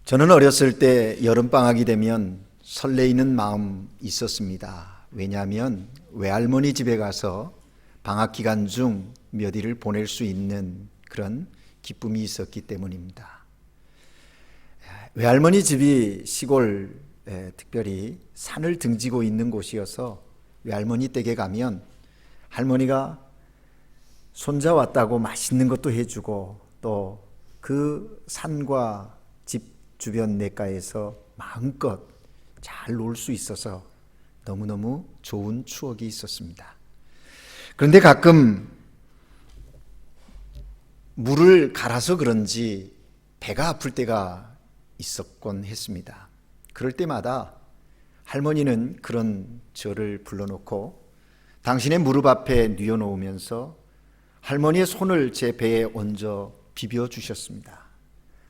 저는 어렸을 때 여름방학이 되면 설레이는 마음 있었습니다. 왜냐하면 외할머니 집에 가서 방학 기간 중 몇 일을 보낼 수 있는 그런 기쁨이 있었기 때문입니다. 외할머니 집이 시골, 특별히 산을 등지고 있는 곳이어서 외할머니 댁에 가면 할머니가 손자 왔다고 맛있는 것도 해주고 또 그 산과 집 주변 냇가에서 마음껏 잘 놀 수 있어서 너무너무 좋은 추억이 있었습니다. 그런데 가끔 물을 갈아서 그런지 배가 아플 때가 있었곤 했습니다. 그럴 때마다 할머니는 그런 저를 불러놓고 당신의 무릎 앞에 뉘어놓으면서 할머니의 손을 제 배에 얹어 비벼주셨습니다.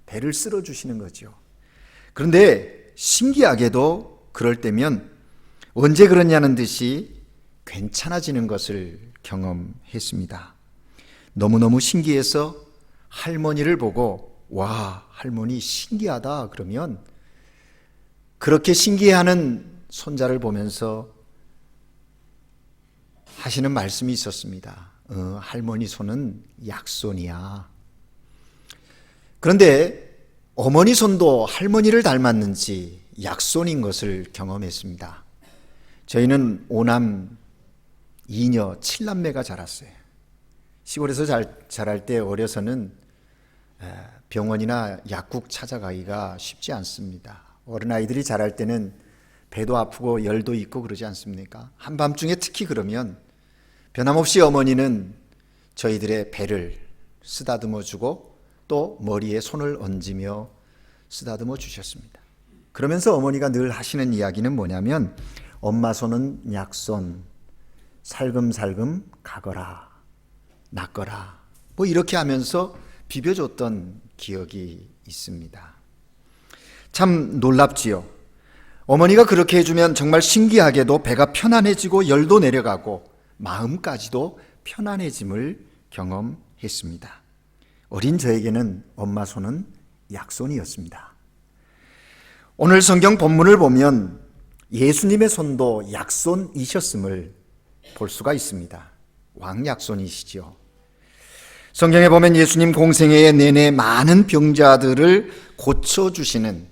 배를 쓸어주시는 거죠. 그런데 신기하게도 그럴 때면 언제 그러냐는 듯이 괜찮아지는 것을 경험했습니다. 너무너무 신기해서 할머니를 보고 와, 할머니 신기하다 그러면 그렇게 신기해하는 손자를 보면서 하시는 말씀이 있었습니다. 할머니 손은 약손이야. 그런데 어머니 손도 할머니를 닮았는지 약손인 것을 경험했습니다. 저희는 5남 2녀 7남매가 자랐어요. 시골에서 자랄 때 어려서는 병원이나 약국 찾아가기가 쉽지 않습니다. 어린아이들이 자랄 때는 배도 아프고 열도 있고 그러지 않습니까? 한밤중에 특히 그러면 변함없이 어머니는 저희들의 배를 쓰다듬어 주고 또 머리에 손을 얹으며 쓰다듬어 주셨습니다. 그러면서 어머니가 늘 하시는 이야기는 뭐냐면 엄마 손은 약손, 살금살금 가거라, 낫거라, 뭐 이렇게 하면서 비벼줬던 기억이 있습니다. 참 놀랍지요. 어머니가 그렇게 해주면 정말 신기하게도 배가 편안해지고 열도 내려가고 마음까지도 편안해짐을 경험했습니다. 어린 저에게는 엄마 손은 약손이었습니다. 오늘 성경 본문을 보면 예수님의 손도 약손이셨음을 볼 수가 있습니다. 왕약손이시죠. 성경에 보면 예수님 공생애의 내내 많은 병자들을 고쳐주시는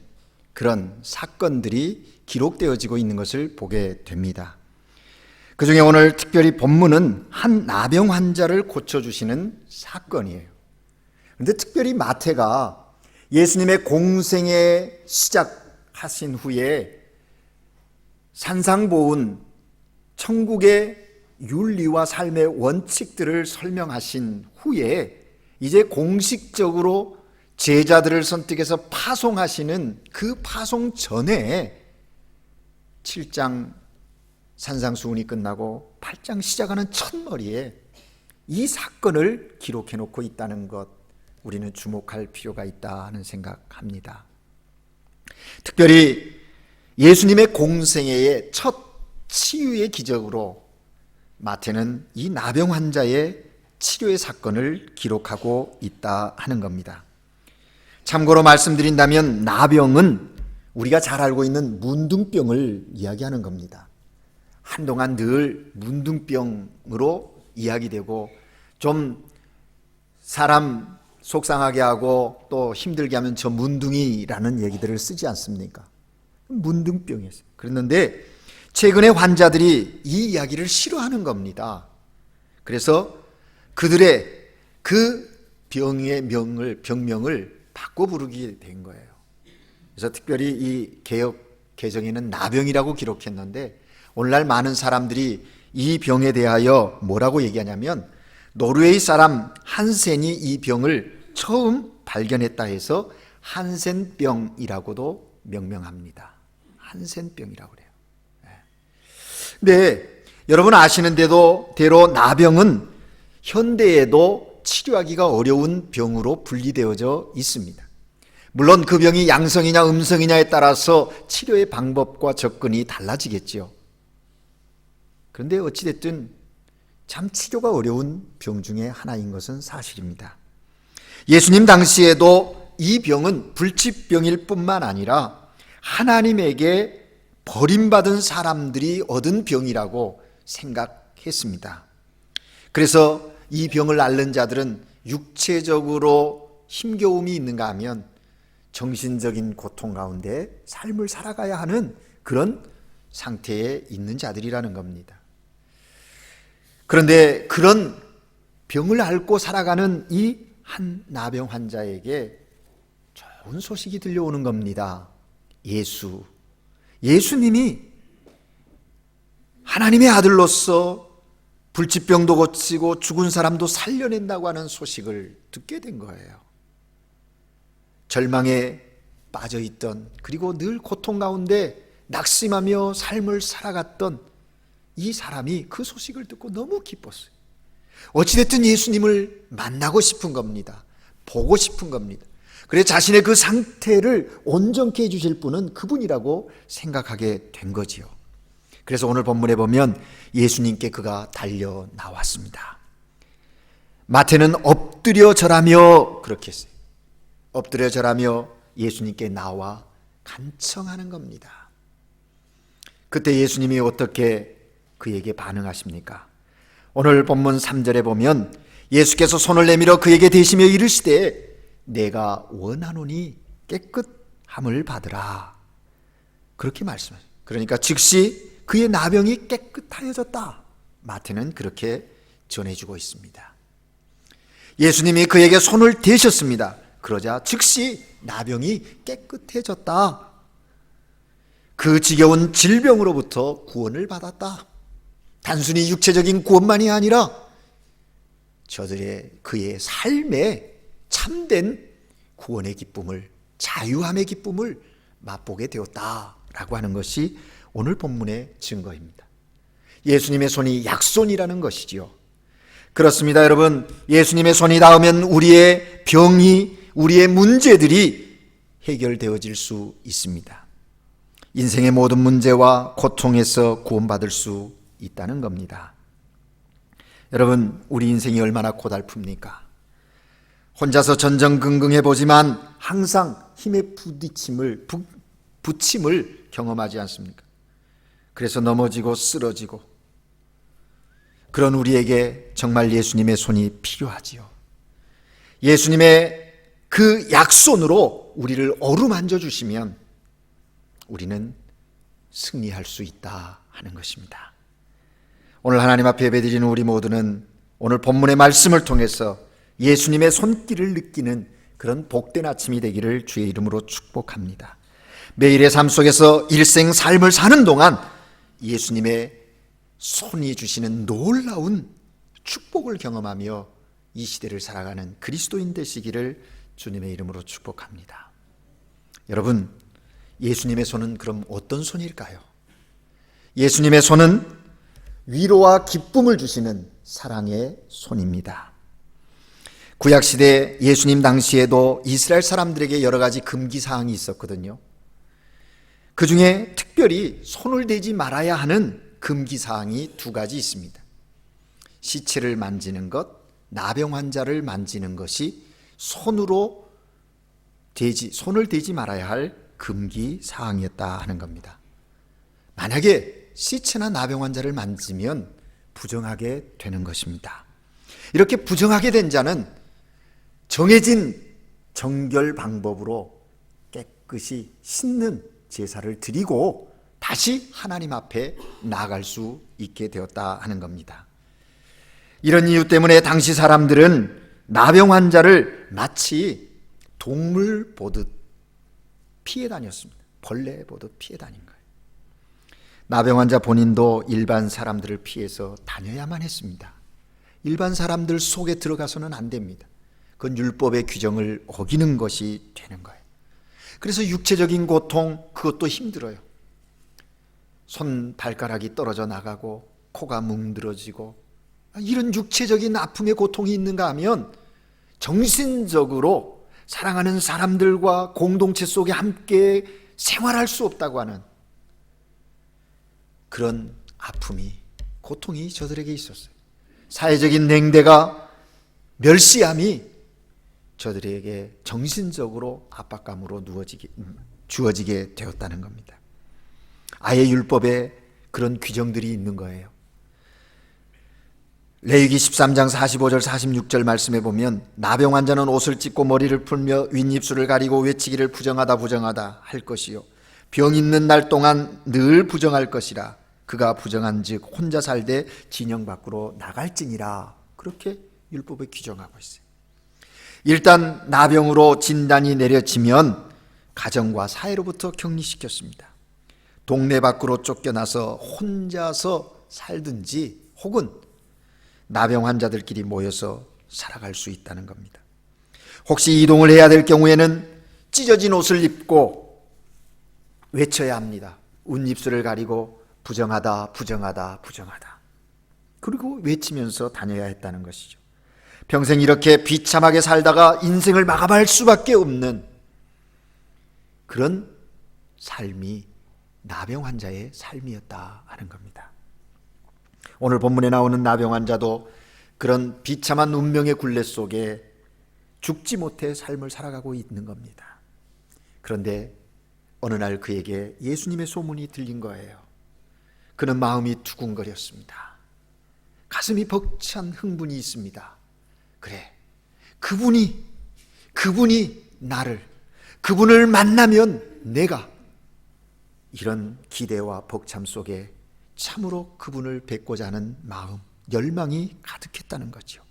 그런 사건들이 기록되어지고 있는 것을 보게 됩니다. 그 중에 오늘 특별히 본문은 한 나병 환자를 고쳐주시는 사건이에요. 그런데 특별히 마태가 예수님의 공생애 시작하신 후에 산상보훈 천국의 윤리와 삶의 원칙들을 설명하신 후에 이제 공식적으로 제자들을 선택해서 파송하시는 그 파송 전에 7장 산상수훈이 끝나고 8장 시작하는 첫머리에 이 사건을 기록해 놓고 있다는 것, 우리는 주목할 필요가 있다 하는 생각합니다. 특별히 예수님의 공생애의 첫 치유의 기적으로 마태는 이 나병 환자의 치료의 사건을 기록하고 있다 하는 겁니다. 참고로 말씀드린다면 나병은 우리가 잘 알고 있는 문둥병을 이야기하는 겁니다. 한동안 늘 문둥병으로 이야기되고 좀 사람 속상하게 하고 또 힘들게 하면 저 문둥이라는 얘기들을 쓰지 않습니까? 문둥병이었어요. 그랬는데 최근에 환자들이 이 이야기를 싫어하는 겁니다. 그래서 그들의 그 병명을 바꿔 부르게 된 거예요. 그래서 특별히 이 개역 개정에는 나병이라고 기록했는데 오늘날 많은 사람들이 이 병에 대하여 뭐라고 얘기하냐면 노르웨이 사람 한센이 이 병을 처음 발견했다 해서 한센병이라고도 명명합니다. 한센병이라고 그래요. 네, 여러분 아시는 대로 나병은 현대에도 치료하기가 어려운 병으로 분리되어져 있습니다. 물론 그 병이 양성이냐 음성이냐에 따라서 치료의 방법과 접근이 달라지겠죠. 그런데 어찌됐든 참 치료가 어려운 병 중에 하나인 것은 사실입니다. 예수님 당시에도 이 병은 불치병일 뿐만 아니라 하나님에게 버림받은 사람들이 얻은 병이라고 생각했습니다. 그래서 이 병을 앓는 자들은 육체적으로 힘겨움이 있는가 하면 정신적인 고통 가운데 삶을 살아가야 하는 그런 상태에 있는 자들이라는 겁니다. 그런데 그런 병을 앓고 살아가는 이 한 나병 환자에게 좋은 소식이 들려오는 겁니다. 예수님이 하나님의 아들로서 불치병도 고치고 죽은 사람도 살려낸다고 하는 소식을 듣게 된 거예요. 절망에 빠져있던, 그리고 늘 고통 가운데 낙심하며 삶을 살아갔던 이 사람이 그 소식을 듣고 너무 기뻤어요. 어찌됐든 예수님을 만나고 싶은 겁니다. 보고 싶은 겁니다. 그래서 자신의 그 상태를 온전케 해주실 분은 그분이라고 생각하게 된 거지요. 그래서 오늘 본문에 보면 예수님께 그가 달려 나왔습니다. 마태는 엎드려 절하며 그렇게 했어요. 엎드려 절하며 예수님께 나와 간청하는 겁니다. 그때 예수님이 어떻게 그에게 반응하십니까? 오늘 본문 3절에 보면 예수께서 손을 내밀어 그에게 대시며 이르시되 내가 원하노니 깨끗함을 받으라. 그렇게 말씀하세요. 그러니까 즉시 그의 나병이 깨끗하여졌다. 마태는 그렇게 전해주고 있습니다. 예수님이 그에게 손을 대셨습니다. 그러자 즉시 나병이 깨끗해졌다. 그 지겨운 질병으로부터 구원을 받았다. 단순히 육체적인 구원만이 아니라 그의 삶에 참된 구원의 기쁨을, 자유함의 기쁨을 맛보게 되었다라고 하는 것이 오늘 본문의 증거입니다. 예수님의 손이 약손이라는 것이지요. 그렇습니다, 여러분. 예수님의 손이 닿으면 우리의 병이, 우리의 문제들이 해결되어질 수 있습니다. 인생의 모든 문제와 고통에서 구원받을 수 있다는 겁니다. 여러분, 우리 인생이 얼마나 고달픕니까? 혼자서 전전긍긍해 보지만 항상 힘의 부침을 경험하지 않습니까? 그래서 넘어지고 쓰러지고, 그런 우리에게 정말 예수님의 손이 필요하지요. 예수님의 그 약손으로 우리를 어루만져 주시면 우리는 승리할 수 있다 하는 것입니다. 오늘 하나님 앞에 예배드리는 우리 모두는 오늘 본문의 말씀을 통해서 예수님의 손길을 느끼는 그런 복된 아침이 되기를 주의 이름으로 축복합니다. 매일의 삶 속에서 일생 삶을 사는 동안 예수님의 손이 주시는 놀라운 축복을 경험하며 이 시대를 살아가는 그리스도인 되시기를 주님의 이름으로 축복합니다. 여러분, 예수님의 손은 그럼 어떤 손일까요? 예수님의 손은 위로와 기쁨을 주시는 사랑의 손입니다. 구약시대 예수님 당시에도 이스라엘 사람들에게 여러 가지 금기사항이 있었거든요. 그 중에 특별히 손을 대지 말아야 하는 금기사항이 두 가지 있습니다. 시체를 만지는 것, 나병 환자를 만지는 것이 손을 대지 말아야 할 금기사항이었다 하는 겁니다. 만약에 시체나 나병 환자를 만지면 부정하게 되는 것입니다. 이렇게 부정하게 된 자는 정해진 정결 방법으로 깨끗이 씻는 제사를 드리고 다시 하나님 앞에 나아갈 수 있게 되었다 하는 겁니다. 이런 이유 때문에 당시 사람들은 나병 환자를 마치 동물 보듯 피해 다녔습니다. 벌레 보듯 피해 다닌 거예요. 나병 환자 본인도 일반 사람들을 피해서 다녀야만 했습니다. 일반 사람들 속에 들어가서는 안 됩니다. 그건 율법의 규정을 어기는 것이 되는 거예요. 그래서 육체적인 고통, 그것도 힘들어요. 손 발가락이 떨어져 나가고 코가 뭉들어지고, 이런 육체적인 아픔의 고통이 있는가 하면 정신적으로 사랑하는 사람들과 공동체 속에 함께 생활할 수 없다고 하는 그런 아픔이, 고통이 저들에게 있었어요. 사회적인 냉대가, 멸시함이 저들에게 정신적으로 압박감으로 주어지게 되었다는 겁니다. 아예 율법에 그런 규정들이 있는 거예요. 레위기 13장 45절 46절 말씀에 보면 나병 환자는 옷을 찢고 머리를 풀며 윗입술을 가리고 외치기를 부정하다 부정하다 할 것이요 병 있는 날 동안 늘 부정할 것이라. 그가 부정한즉 혼자 살되 진영 밖으로 나갈지니라. 그렇게 율법에 규정하고 있어요. 일단 나병으로 진단이 내려지면 가정과 사회로부터 격리시켰습니다. 동네 밖으로 쫓겨나서 혼자서 살든지 혹은 나병 환자들끼리 모여서 살아갈 수 있다는 겁니다. 혹시 이동을 해야 될 경우에는 찢어진 옷을 입고 외쳐야 합니다. 웃입술을 가리고 부정하다 부정하다 부정하다. 그리고 외치면서 다녀야 했다는 것이죠. 평생 이렇게 비참하게 살다가 인생을 마감할 수밖에 없는 그런 삶이 나병 환자의 삶이었다 하는 겁니다. 오늘 본문에 나오는 나병 환자도 그런 비참한 운명의 굴레 속에 죽지 못해 삶을 살아가고 있는 겁니다. 그런데 어느 날 그에게 예수님의 소문이 들린 거예요. 그는 마음이 두근거렸습니다. 가슴이 벅찬 흥분이 있습니다. 그래, 그분이 그분을 만나면 내가, 이런 기대와 벅참 속에 참으로 그분을 뵙고자 하는 마음, 열망이 가득했다는 거죠.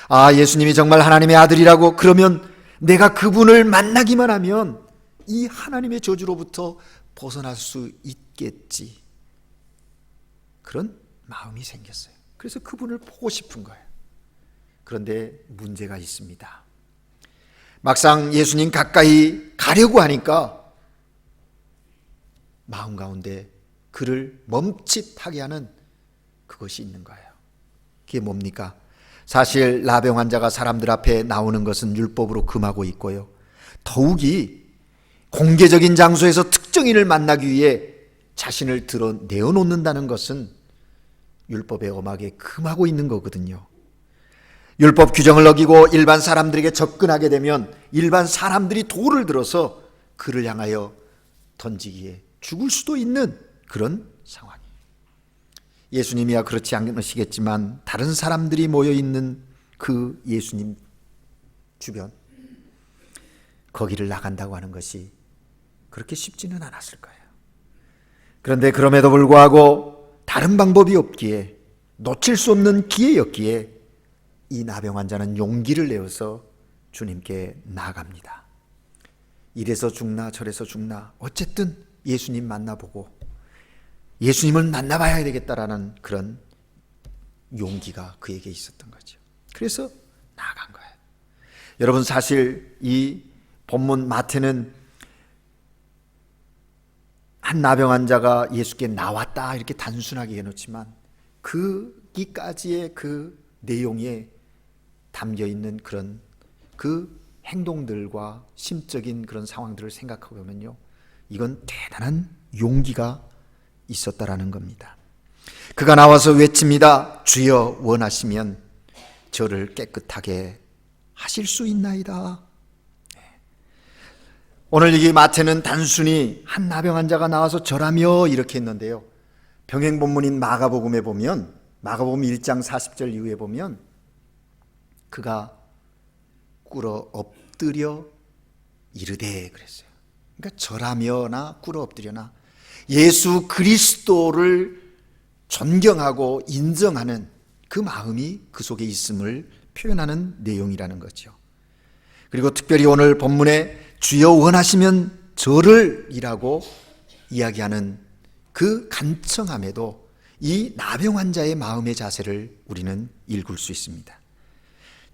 아, 예수님이 정말 하나님의 아들이라고, 그러면 내가 그분을 만나기만 하면 이 하나님의 저주로부터 벗어날 수 있겠지. 그런 마음이 생겼어요. 그래서 그분을 보고 싶은 거예요. 그런데 문제가 있습니다. 막상 예수님 가까이 가려고 하니까 마음 가운데 그를 멈칫하게 하는 그것이 있는 거예요. 그게 뭡니까? 사실 나병 환자가 사람들 앞에 나오는 것은 율법으로 금하고 있고요. 더욱이 공개적인 장소에서 특정인을 만나기 위해 자신을 내어놓는다는 것은 율법에 엄하게 금하고 있는 거거든요. 율법 규정을 어기고 일반 사람들에게 접근하게 되면 일반 사람들이 돌을 들어서 그를 향하여 던지기에 죽을 수도 있는 그런 상황이에요. 예수님이야 그렇지 않으시겠지만 다른 사람들이 모여있는 그 예수님 주변, 거기를 나간다고 하는 것이 그렇게 쉽지는 않았을 거예요. 그런데 그럼에도 불구하고 다른 방법이 없기에, 놓칠 수 없는 기회였기에 이 나병 환자는 용기를 내어서 주님께 나아갑니다. 이래서 죽나 저래서 죽나 어쨌든 예수님 만나보고 예수님을 만나봐야 되겠다라는 그런 용기가 그에게 있었던 거죠. 그래서 나아간 거예요. 여러분, 사실 이 본문 마태는 한 나병 환자가 예수께 나왔다 이렇게 단순하게 해놓지만 거기까지의 그 내용에 담겨 있는 그런 그 행동들과 심적인 그런 상황들을 생각하고 보면요, 이건 대단한 용기가 있었다라는 겁니다. 그가 나와서 외칩니다. 주여 원하시면 저를 깨끗하게 하실 수 있나이다. 오늘 이 마태는 단순히 한 나병 환자가 나와서 절하며 이렇게 했는데요, 병행 본문인 마가복음에 보면, 마가복음 1장 40절 이후에 보면 그가 꿇어 엎드려 이르되 그랬어요. 그러니까 절하며나 꿇어 엎드려나 예수 그리스도를 존경하고 인정하는 그 마음이 그 속에 있음을 표현하는 내용이라는 거죠. 그리고 특별히 오늘 본문에 주여 원하시면 저를 이라고 이야기하는 그 간청함에도 이 나병 환자의 마음의 자세를 우리는 읽을 수 있습니다.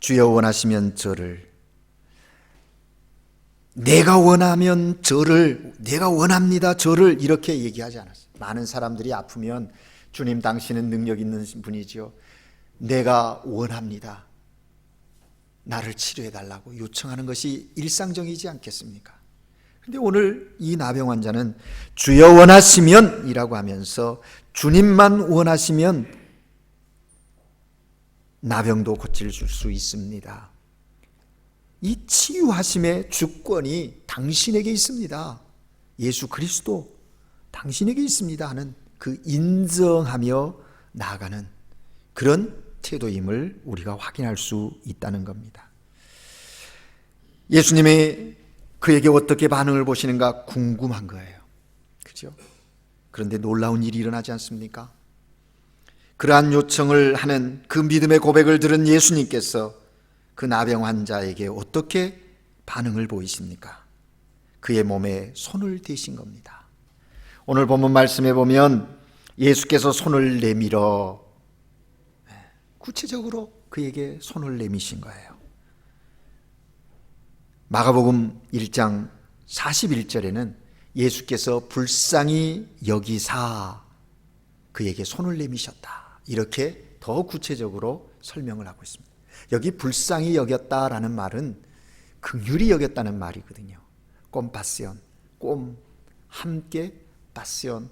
주여 원하시면 저를, 내가 원하면 저를, 내가 원합니다 저를 이렇게 얘기하지 않았어요. 많은 사람들이 아프면 주님 당신은 능력 있는 분이죠, 내가 원합니다, 나를 치료해달라고 요청하는 것이 일상적이지 않겠습니까? 그런데 오늘 이 나병 환자는 주여 원하시면 이라고 하면서 주님만 원하시면 나병도 고칠 수 있습니다. 이 치유하심의 주권이 당신에게 있습니다. 예수 그리스도 당신에게 있습니다 하는 그 인정하며 나아가는 그런 태도임을 우리가 확인할 수 있다는 겁니다. 예수님이 그에게 어떻게 반응을 보시는가 궁금한 거예요. 그죠? 그런데 놀라운 일이 일어나지 않습니까? 그러한 요청을 하는 그 믿음의 고백을 들은 예수님께서 그 나병 환자에게 어떻게 반응을 보이십니까? 그의 몸에 손을 대신 겁니다. 오늘 본문 말씀에 보면 예수께서 손을 내밀어 구체적으로 그에게 손을 내미신 거예요. 마가복음 1장 41절에는 예수께서 불쌍히 여기사 그에게 손을 내미셨다, 이렇게 더 구체적으로 설명을 하고 있습니다. 여기 불쌍히 여겼다라는 말은 긍휼히 여겼다는 말이거든요. 꼼파시온, 꼼 함께, 파시온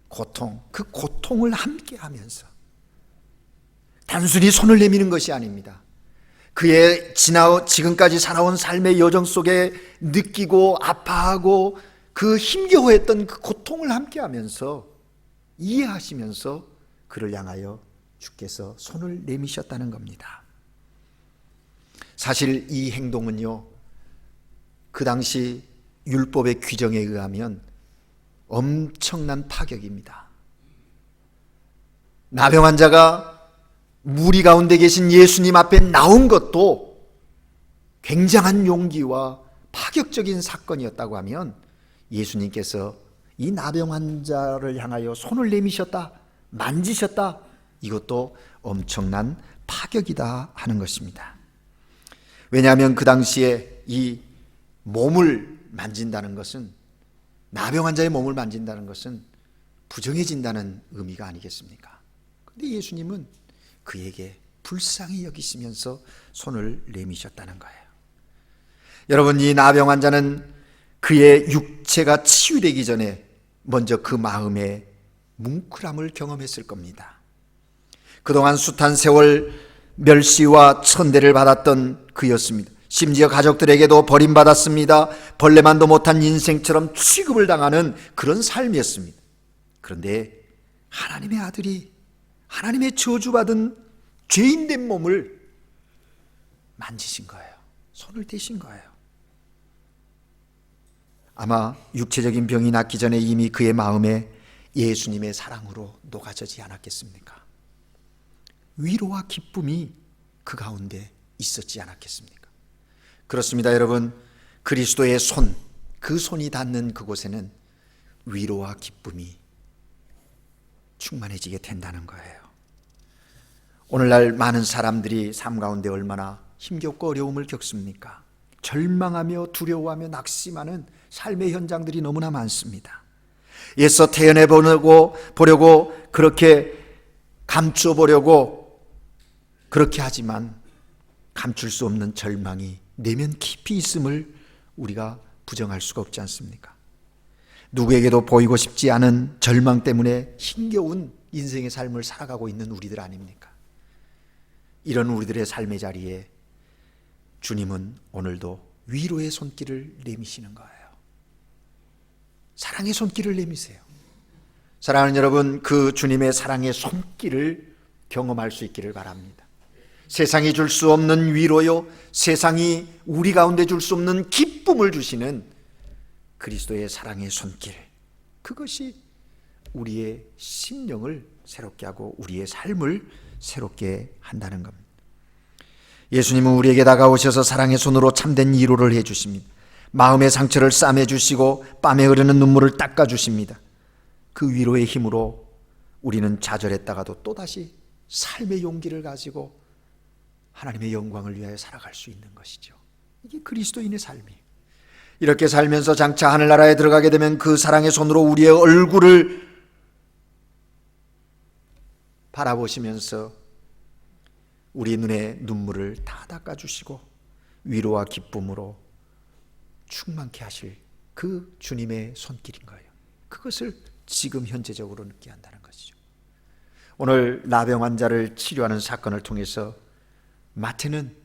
고통, 그 고통을 함께 하면서 단순히 손을 내미는 것이 아닙니다. 그의 지금까지 살아온 삶의 여정 속에 느끼고 아파하고 그 힘겨워했던 그 고통을 함께 하면서 이해하시면서 그를 향하여 주께서 손을 내미셨다는 겁니다. 사실 이 행동은요, 그 당시 율법의 규정에 의하면 엄청난 파격입니다. 나병 환자가 무리 가운데 계신 예수님 앞에 나온 것도 굉장한 용기와 파격적인 사건이었다고 하면 예수님께서 이 나병 환자를 향하여 손을 내미셨다, 만지셨다, 이것도 엄청난 파격이다 하는 것입니다. 왜냐하면 그 당시에 이 몸을 만진다는 것은, 나병 환자의 몸을 만진다는 것은 부정해진다는 의미가 아니겠습니까? 그런데 예수님은 그에게 불쌍히 여기시면서 손을 내미셨다는 거예요. 여러분, 이 나병 환자는 그의 육체가 치유되기 전에 먼저 그 마음의 뭉클함을 경험했을 겁니다. 그동안 숱한 세월 멸시와 천대를 받았던 그였습니다. 심지어 가족들에게도 버림받았습니다. 벌레만도 못한 인생처럼 취급을 당하는 그런 삶이었습니다. 그런데 하나님의 아들이 하나님의 저주받은 죄인된 몸을 만지신 거예요. 손을 대신 거예요. 아마 육체적인 병이 낫기 전에 이미 그의 마음에 예수님의 사랑으로 녹아지지 않았겠습니까? 위로와 기쁨이 그 가운데 있었지 않았겠습니까? 그렇습니다, 여러분. 그리스도의 손, 그 손이 닿는 그곳에는 위로와 기쁨이 충만해지게 된다는 거예요. 오늘날 많은 사람들이 삶 가운데 얼마나 힘겹고 어려움을 겪습니까? 절망하며 두려워하며 낙심하는 삶의 현장들이 너무나 많습니다. 애써 태어내보려고 그렇게 감춰보려고 그렇게 하지만 감출 수 없는 절망이 내면 깊이 있음을 우리가 부정할 수가 없지 않습니까? 누구에게도 보이고 싶지 않은 절망 때문에 힘겨운 인생의 삶을 살아가고 있는 우리들 아닙니까? 이런 우리들의 삶의 자리에 주님은 오늘도 위로의 손길을 내미시는 거예요. 사랑의 손길을 내미세요. 사랑하는 여러분, 그 주님의 사랑의 손길을 경험할 수 있기를 바랍니다. 세상이 줄 수 없는 위로요, 세상이 우리 가운데 줄 수 없는 기쁨을 주시는 그리스도의 사랑의 손길, 그것이 우리의 심령을 새롭게 하고 우리의 삶을 새롭게 한다는 겁니다. 예수님은 우리에게 다가오셔서 사랑의 손으로 참된 위로를 해주십니다. 마음의 상처를 싸매주시고 뺨에 흐르는 눈물을 닦아주십니다. 그 위로의 힘으로 우리는 좌절했다가도 또다시 삶의 용기를 가지고 하나님의 영광을 위하여 살아갈 수 있는 것이죠. 이게 그리스도인의 삶이에요. 이렇게 살면서 장차 하늘나라에 들어가게 되면 그 사랑의 손으로 우리의 얼굴을 바라보시면서 우리 눈에 눈물을 다 닦아주시고 위로와 기쁨으로 충만케 하실 그 주님의 손길인 거예요. 그것을 지금 현재적으로 느끼게 한다는 것이죠. 오늘 나병 환자를 치료하는 사건을 통해서 마태는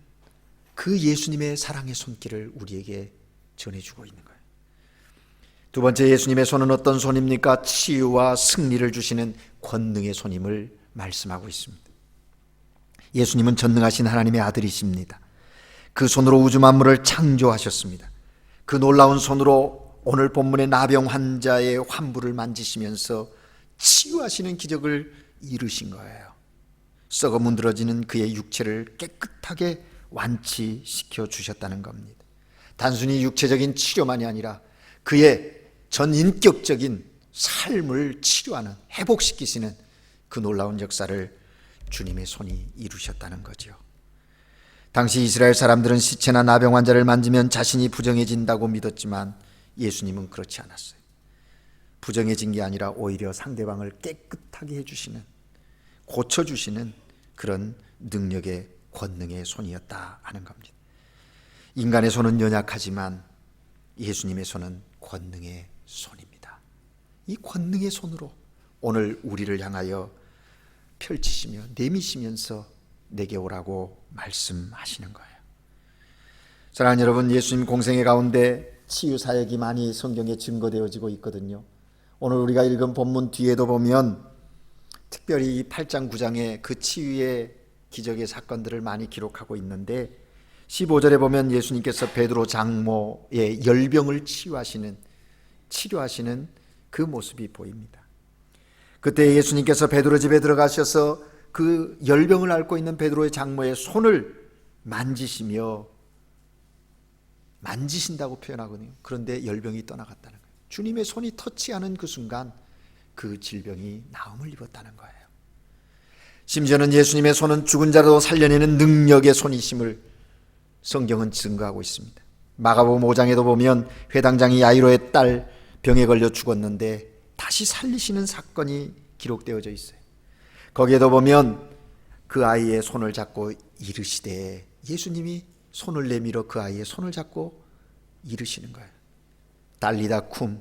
그 예수님의 사랑의 손길을 우리에게 전해주고 있는 거예요. 두 번째, 예수님의 손은 어떤 손입니까? 치유와 승리를 주시는 권능의 손임을 말씀하고 있습니다. 예수님은 전능하신 하나님의 아들이십니다. 그 손으로 우주 만물을 창조하셨습니다. 그 놀라운 손으로 오늘 본문의 나병 환자의 환부를 만지시면서 치유하시는 기적을 이루신 거예요. 썩어 문드러지는 그의 육체를 깨끗하게 완치시켜 주셨다는 겁니다. 단순히 육체적인 치료만이 아니라 그의 전인격적인 삶을 치료하는, 회복시키시는 그 놀라운 역사를 주님의 손이 이루셨다는 거죠. 당시 이스라엘 사람들은 시체나 나병 환자를 만지면 자신이 부정해진다고 믿었지만 예수님은 그렇지 않았어요. 부정해진 게 아니라 오히려 상대방을 깨끗하게 해주시는, 고쳐주시는 그런 능력의 권능의 손이었다 하는 겁니다. 인간의 손은 연약하지만 예수님의 손은 권능의 손입니다. 이 권능의 손으로 오늘 우리를 향하여 펼치시며 내미시면서 내게 오라고 말씀하시는 거예요. 사랑하는 여러분, 예수님 공생애 가운데 치유 사역이 많이 성경에 증거되어지고 있거든요. 오늘 우리가 읽은 본문 뒤에도 보면 특별히 이 8장 9장에 그 치유의 기적의 사건들을 많이 기록하고 있는데 15절에 보면 예수님께서 베드로 장모의 열병을 치료하시는 그 모습이 보입니다. 그때 예수님께서 베드로 집에 들어가셔서 그 열병을 앓고 있는 베드로의 장모의 손을 만지신다고 표현하거든요. 그런데 열병이 떠나갔다는 거예요. 주님의 손이 터치하는 그 순간 그 질병이 나음을 입었다는 거예요. 심지어는 예수님의 손은 죽은 자도 살려내는 능력의 손이심을 성경은 증거하고 있습니다. 마가복음 5장에도 보면 회당장이 야이로의 딸 병에 걸려 죽었는데 다시 살리시는 사건이 기록되어져 있어요. 거기에도 보면 그 아이의 손을 잡고 이르시되, 예수님이 손을 내밀어 그 아이의 손을 잡고 이르시는 거예요. 달리다 쿰,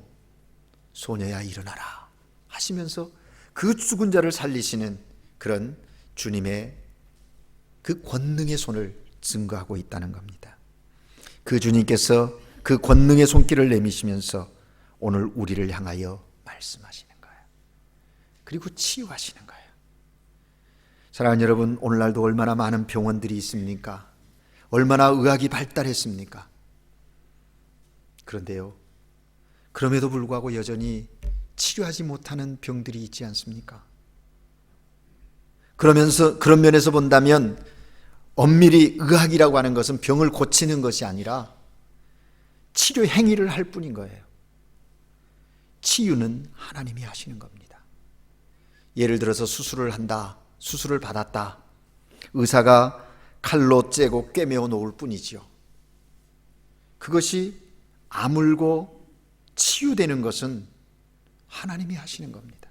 소녀야 일어나라 하시면서 그 죽은 자를 살리시는 그런 주님의 그 권능의 손을 증거하고 있다는 겁니다. 그 주님께서 그 권능의 손길을 내미시면서 오늘 우리를 향하여 말씀하시는 거예요. 그리고 치유하시는 거예요. 사랑하는 여러분, 오늘날도 얼마나 많은 병원들이 있습니까? 얼마나 의학이 발달했습니까? 그런데요, 그럼에도 불구하고 여전히 치료하지 못하는 병들이 있지 않습니까? 그런 면에서 본다면 엄밀히 의학이라고 하는 것은 병을 고치는 것이 아니라 치료 행위를 할 뿐인 거예요. 치유는 하나님이 하시는 겁니다. 예를 들어서 수술을 한다, 수술을 받았다, 의사가 칼로 째고 꿰매어 놓을 뿐이지요. 그것이 아물고 치유되는 것은 하나님이 하시는 겁니다.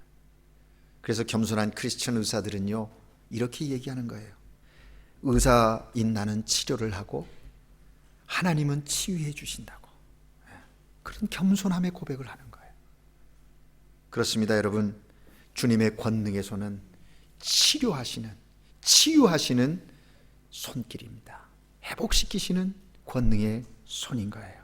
그래서 겸손한 크리스천 의사들은요, 이렇게 얘기하는 거예요. 의사인 나는 치료를 하고 하나님은 치유해 주신다고. 그런 겸손함의 고백을 하는 거예요. 그렇습니다, 여러분. 주님의 권능의 손은 치유하시는 손길입니다. 회복시키시는 권능의 손인 거예요.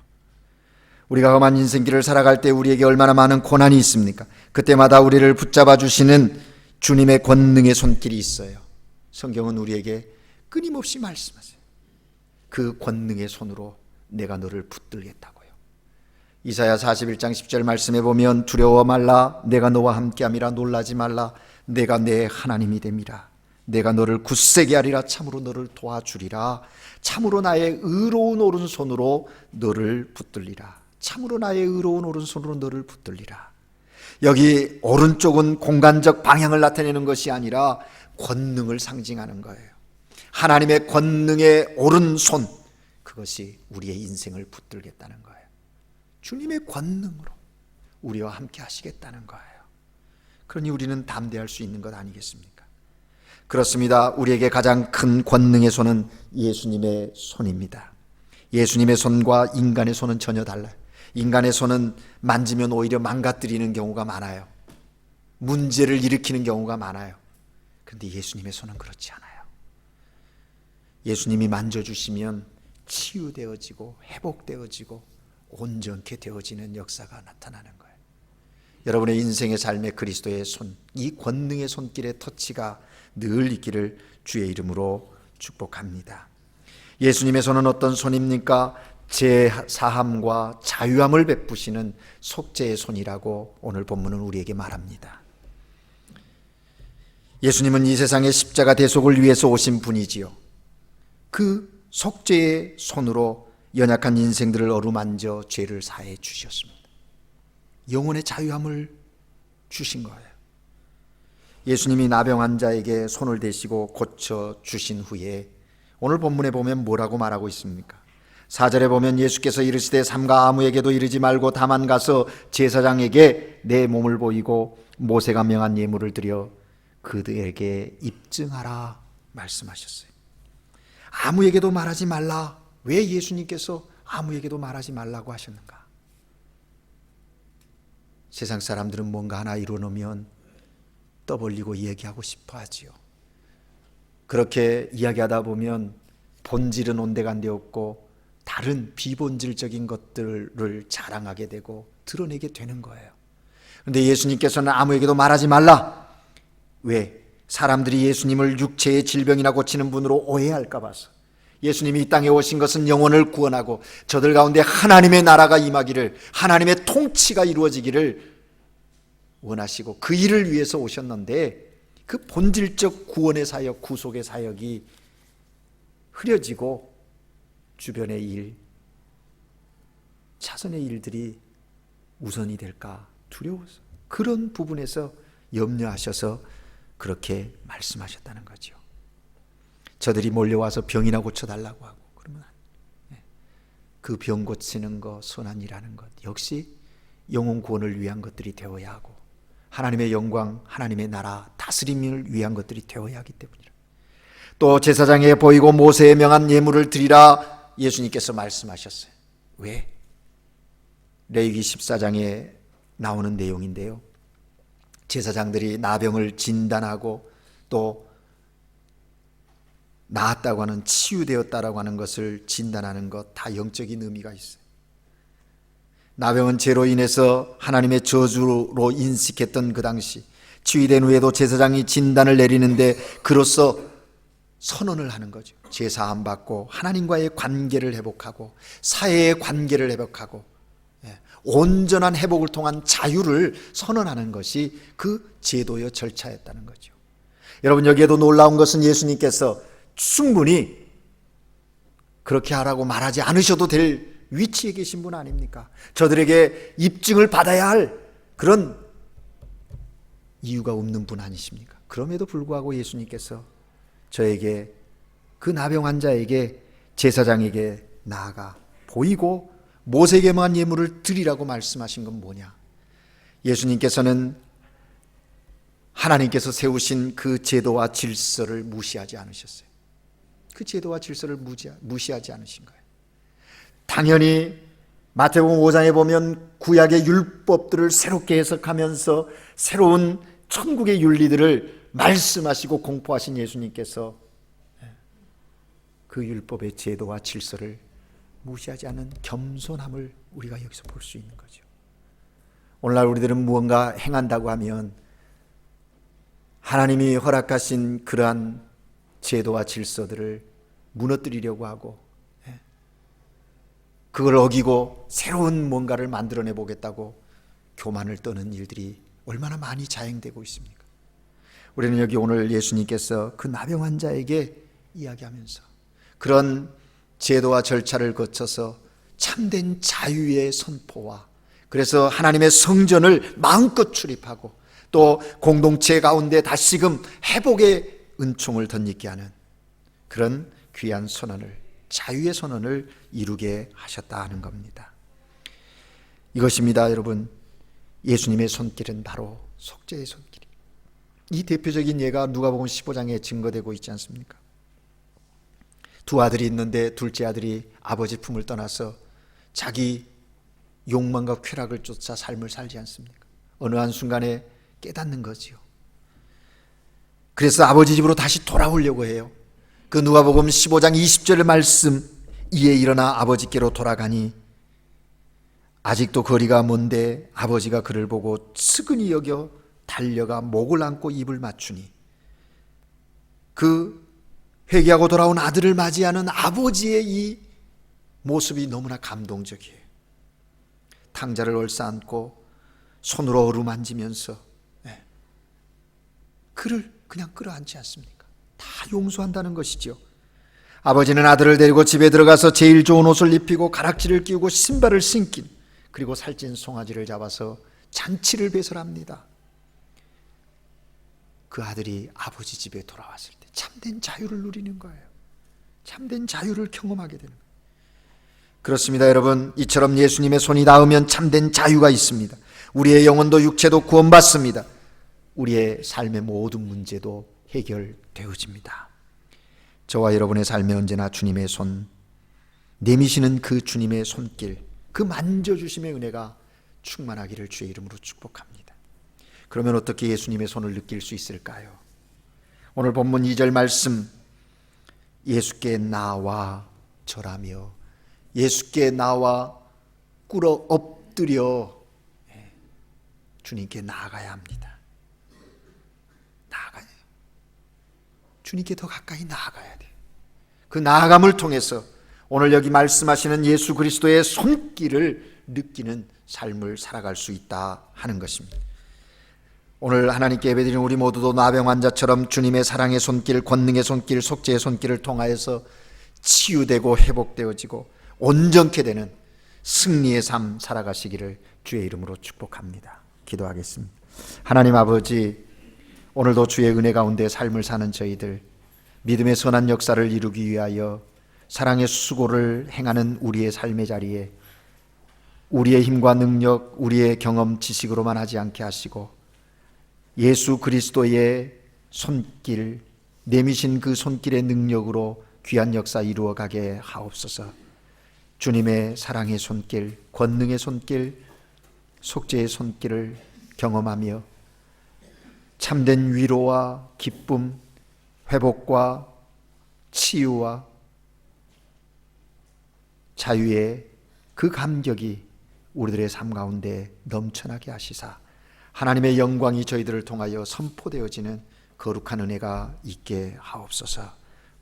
우리가 험한 인생길을 살아갈 때 우리에게 얼마나 많은 고난이 있습니까? 그때마다 우리를 붙잡아 주시는 주님의 권능의 손길이 있어요. 성경은 우리에게 끊임없이 말씀하세요. 그 권능의 손으로 내가 너를 붙들겠다고요. 이사야 41장 10절 말씀에 보면 두려워 말라, 내가 너와 함께함이라, 놀라지 말라, 내가 내 하나님이 됨이라. 내가 너를 굳세게 하리라. 참으로 너를 도와주리라. 참으로 나의 의로운 오른손으로 너를 붙들리라. 참으로 나의 의로운 오른손으로 너를 붙들리라. 여기 오른쪽은 공간적 방향을 나타내는 것이 아니라 권능을 상징하는 거예요. 하나님의 권능의 오른손, 그것이 우리의 인생을 붙들겠다는 거예요. 주님의 권능으로 우리와 함께 하시겠다는 거예요. 그러니 우리는 담대할 수 있는 것 아니겠습니까? 그렇습니다. 우리에게 가장 큰 권능의 손은 예수님의 손입니다. 예수님의 손과 인간의 손은 전혀 달라요. 인간의 손은 만지면 오히려 망가뜨리는 경우가 많아요. 문제를 일으키는 경우가 많아요. 그런데 예수님의 손은 그렇지 않아요. 예수님이 만져주시면 치유되어지고 회복되어지고 온전케 되어지는 역사가 나타나는 거예요. 여러분의 인생의 삶에 그리스도의 손, 이 권능의 손길의 터치가 늘 있기를 주의 이름으로 축복합니다. 예수님의 손은 어떤 손입니까? 제사함과 자유함을 베푸시는 속죄의 손이라고 오늘 본문은 우리에게 말합니다. 예수님은 이 세상의 십자가 대속을 위해서 오신 분이지요. 그 속죄의 손으로 연약한 인생들을 어루만져 죄를 사해 주셨습니다. 영혼의 자유함을 주신 거예요. 예수님이 나병 환자에게 손을 대시고 고쳐 주신 후에 오늘 본문에 보면 뭐라고 말하고 있습니까? 4절에 보면 예수께서 이르시되 삼가 아무에게도 이르지 말고 다만 가서 제사장에게 내 몸을 보이고 모세가 명한 예물을 드려 그들에게 입증하라 말씀하셨어요. 아무에게도 말하지 말라. 왜 예수님께서 아무에게도 말하지 말라고 하셨는가? 세상 사람들은 뭔가 하나 이루어놓으면 떠벌리고 이야기하고 싶어 하지요. 그렇게 이야기하다 보면 본질은 온데간데 없고 다른 비본질적인 것들을 자랑하게 되고 드러내게 되는 거예요. 그런데 예수님께서는 아무에게도 말하지 말라. 왜? 사람들이 예수님을 육체의 질병이나 고치는 분으로 오해할까 봐서. 예수님이 이 땅에 오신 것은 영혼을 구원하고 저들 가운데 하나님의 나라가 임하기를, 하나님의 통치가 이루어지기를 원하시고 그 일을 위해서 오셨는데 그 본질적 구원의 사역, 구속의 사역이 흐려지고 주변의 일, 차선의 일들이 우선이 될까 두려워서 그런 부분에서 염려하셔서 그렇게 말씀하셨다는 거죠. 저들이 몰려와서 병이나 고쳐달라고 하고 그러면 그 병 고치는 것, 선한 일하는 것 역시 영혼 구원을 위한 것들이 되어야 하고 하나님의 영광, 하나님의 나라 다스림을 위한 것들이 되어야 하기 때문이라. 또 제사장에 보이고 모세의 명한 예물을 드리라 예수님께서 말씀하셨어요. 왜? 레위기 14장에 나오는 내용인데요. 제사장들이 나병을 진단하고 또 나았다고 하는, 치유되었다라고 하는 것을 진단하는 것 다 영적인 의미가 있어요. 나병은 죄로 인해서 하나님의 저주로 인식했던 그 당시, 치유된 후에도 제사장이 진단을 내리는데 그로써 선언을 하는 거죠. 죄 사함 받고 하나님과의 관계를 회복하고 사회의 관계를 회복하고 온전한 회복을 통한 자유를 선언하는 것이 그 제도의 절차였다는 거죠. 여러분, 여기에도 놀라운 것은 예수님께서 충분히 그렇게 하라고 말하지 않으셔도 될 위치에 계신 분 아닙니까? 저들에게 입증을 받아야 할 그런 이유가 없는 분 아니십니까? 그럼에도 불구하고 예수님께서 저에게, 그 나병 환자에게, 제사장에게 나아가 보이고 모세에게 명한 예물을 드리라고 말씀하신 건 뭐냐? 예수님께서는 하나님께서 세우신 그 제도와 질서를 무시하지 않으셨어요. 그 제도와 질서를 무시하지 않으신 거예요. 당연히 마태복음 5장에 보면 구약의 율법들을 새롭게 해석하면서 새로운 천국의 윤리들을 말씀하시고 공포하신 예수님께서 그 율법의 제도와 질서를 무시하지 않는 겸손함을 우리가 여기서 볼 수 있는 거죠. 오늘날 우리들은 무언가 행한다고 하면 하나님이 허락하신 그러한 제도와 질서들을 무너뜨리려고 하고 그걸 어기고 새로운 뭔가를 만들어내 보겠다고 교만을 떠는 일들이 얼마나 많이 자행되고 있습니까? 우리는 여기 오늘 예수님께서 그 나병 환자에게 이야기하면서 그런 제도와 절차를 거쳐서 참된 자유의 선포와, 그래서 하나님의 성전을 마음껏 출입하고 또 공동체 가운데 다시금 회복의 은총을 덧입게 하는 그런 귀한 선언을, 자유의 선언을 이루게 하셨다 하는 겁니다. 이것입니다, 여러분. 예수님의 손길은 바로 속죄의 손길. 이 대표적인 예가 누가복음 15장에 증거되고 있지 않습니까? 두 아들이 있는데 둘째 아들이 아버지 품을 떠나서 자기 욕망과 쾌락을 쫓아 삶을 살지 않습니까? 어느 한순간에 깨닫는 거지요. 그래서 아버지 집으로 다시 돌아오려고 해요. 그 누가복음 15장 20절 말씀, 이에 일어나 아버지께로 돌아가니 아직도 거리가 먼데 아버지가 그를 보고 측은히 여겨 달려가 목을 안고 입을 맞추니 그 회개하고 돌아온 아들을 맞이하는 아버지의 이 모습이 너무나 감동적이에요. 탕자를 얼싸안고 손으로 어루만지면서 그를 그냥 끌어안지 않습니까? 다 용서한다는 것이죠. 아버지는 아들을 데리고 집에 들어가서 제일 좋은 옷을 입히고 가락지를 끼우고 신발을 신긴, 그리고 살찐 송아지를 잡아서 잔치를 배설합니다. 그 아들이 아버지 집에 돌아왔을 때 참된 자유를 누리는 거예요. 참된 자유를 경험하게 되는 거예요. 그렇습니다, 여러분. 이처럼 예수님의 손이 닿으면 참된 자유가 있습니다. 우리의 영혼도 육체도 구원받습니다. 우리의 삶의 모든 문제도 해결되어집니다. 저와 여러분의 삶에 언제나 주님의 손, 내미시는 그 주님의 손길, 그 만져주심의 은혜가 충만하기를 주의 이름으로 축복합니다. 그러면 어떻게 예수님의 손을 느낄 수 있을까요? 오늘 본문 2절 말씀, 예수께 나와 절하며, 예수께 나와 꿇어 엎드려 주님께 나아가야 합니다. 나아가야 해요. 주님께 더 가까이 나아가야 돼요. 그 나아감을 통해서 오늘 여기 말씀하시는 예수 그리스도의 손길을 느끼는 삶을 살아갈 수 있다 하는 것입니다. 오늘 하나님께 예배드리는 우리 모두도 나병 환자처럼 주님의 사랑의 손길, 권능의 손길, 속죄의 손길을 통하여서 치유되고 회복되어지고 온전케 되는 승리의 삶 살아가시기를 주의 이름으로 축복합니다. 기도하겠습니다. 하나님 아버지, 오늘도 주의 은혜 가운데 삶을 사는 저희들, 믿음의 선한 역사를 이루기 위하여 사랑의 수고를 행하는 우리의 삶의 자리에 우리의 힘과 능력, 우리의 경험, 지식으로만 하지 않게 하시고 예수 그리스도의 손길, 내미신 그 손길의 능력으로 귀한 역사 이루어 가게 하옵소서. 주님의 사랑의 손길, 권능의 손길, 속죄의 손길을 경험하며 참된 위로와 기쁨, 회복과 치유와 자유의 그 감격이 우리들의 삶 가운데 넘쳐나게 하시사 하나님의 영광이 저희들을 통하여 선포되어지는 거룩한 은혜가 있게 하옵소서.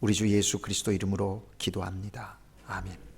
우리 주 예수 그리스도 이름으로 기도합니다. 아멘.